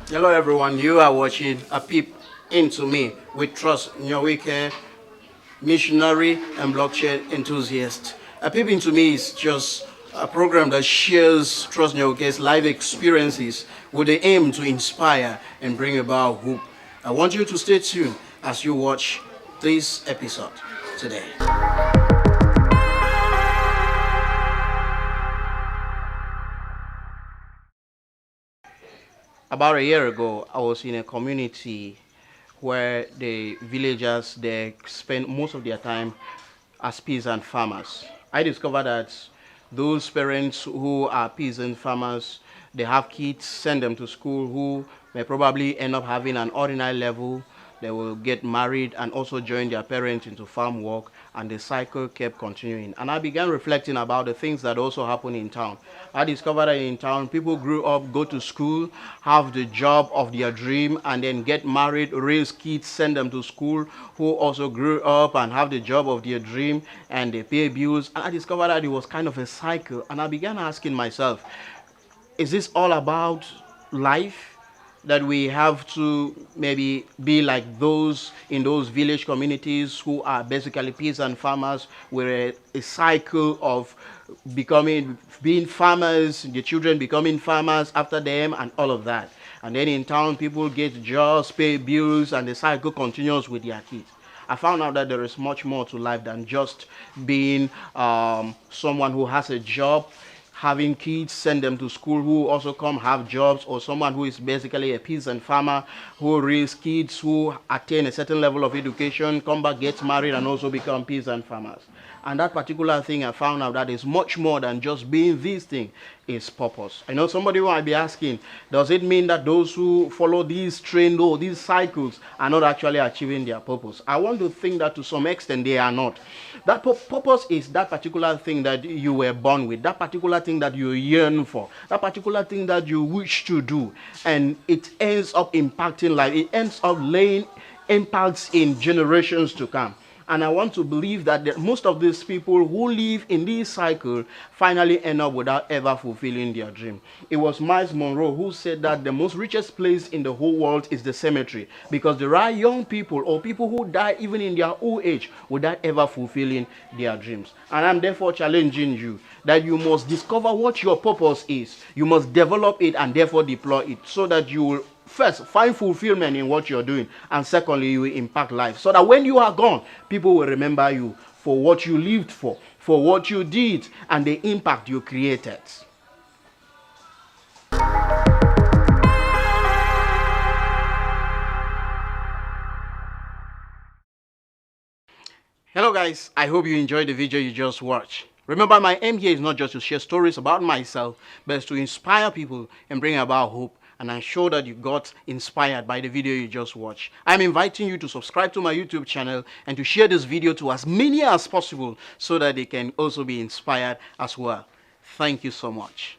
Hello everyone, you are watching A Peep Into Me with Trust Nyawike, missionary and blockchain enthusiast. A Peep Into Me is just a program that shares Trust Nyawike's life experiences with the aim to inspire and bring about hope. I want you to stay tuned as you watch this episode today. About a year ago, I was in a community where the villagers they spend most of their time as peasant farmers. I discovered that those parents who are peasant farmers, they have kids, send them to school who may probably end up having an ordinary level. They will get married and also join their parents into farm work, and the cycle kept continuing. And I began reflecting about the things that also happen in town. I discovered that in town, people grew up, go to school, have the job of their dream, and then get married, raise kids, send them to school, who also grew up and have the job of their dream, and they pay bills. And I discovered that it was kind of a cycle. And I began asking myself, is this all about life? That we have to maybe be like those in those village communities who are basically peasant farmers, where a cycle of being farmers, the children becoming farmers after them and all of that. And then in town, people get jobs, pay bills, and the cycle continues with their kids. I found out that there is much more to life than just being someone who has a job, having kids, send them to school, who also come have jobs, or someone who is basically a peasant farmer who raise kids, who attain a certain level of education, come back, get married, and also become peasant farmers. And that particular thing I found out that is much more than just being this thing, is purpose. I know somebody might be asking, does it mean that those who follow these trends or these cycles are not actually achieving their purpose? I want to think that to some extent they are not. That purpose is that particular thing that you were born with, that particular thing that you yearn for, that particular thing that you wish to do, and it ends up impacting life. It ends up laying impacts in generations to come. And I want to believe that most of these people who live in this cycle finally end up without ever fulfilling their dream. It was Miles Monroe who said that the most richest place in the whole world is the cemetery, because there are young people or people who die even in their old age without ever fulfilling their dreams. And I'm therefore challenging you that you must discover what your purpose is. You must develop it and therefore deploy it, so that you will first find fulfillment in what you're doing, and secondly you will impact life, so that when you are gone, people will remember you for what you lived for what you did, and the impact you created. Hello guys, I hope you enjoyed the video you just watched. Remember, my aim here is not just to share stories about myself, but it's to inspire people and bring about hope. And I'm sure that you got inspired by the video you just watched. I'm inviting you to subscribe to my YouTube channel and to share this video to as many as possible, so that they can also be inspired as well. Thank you so much.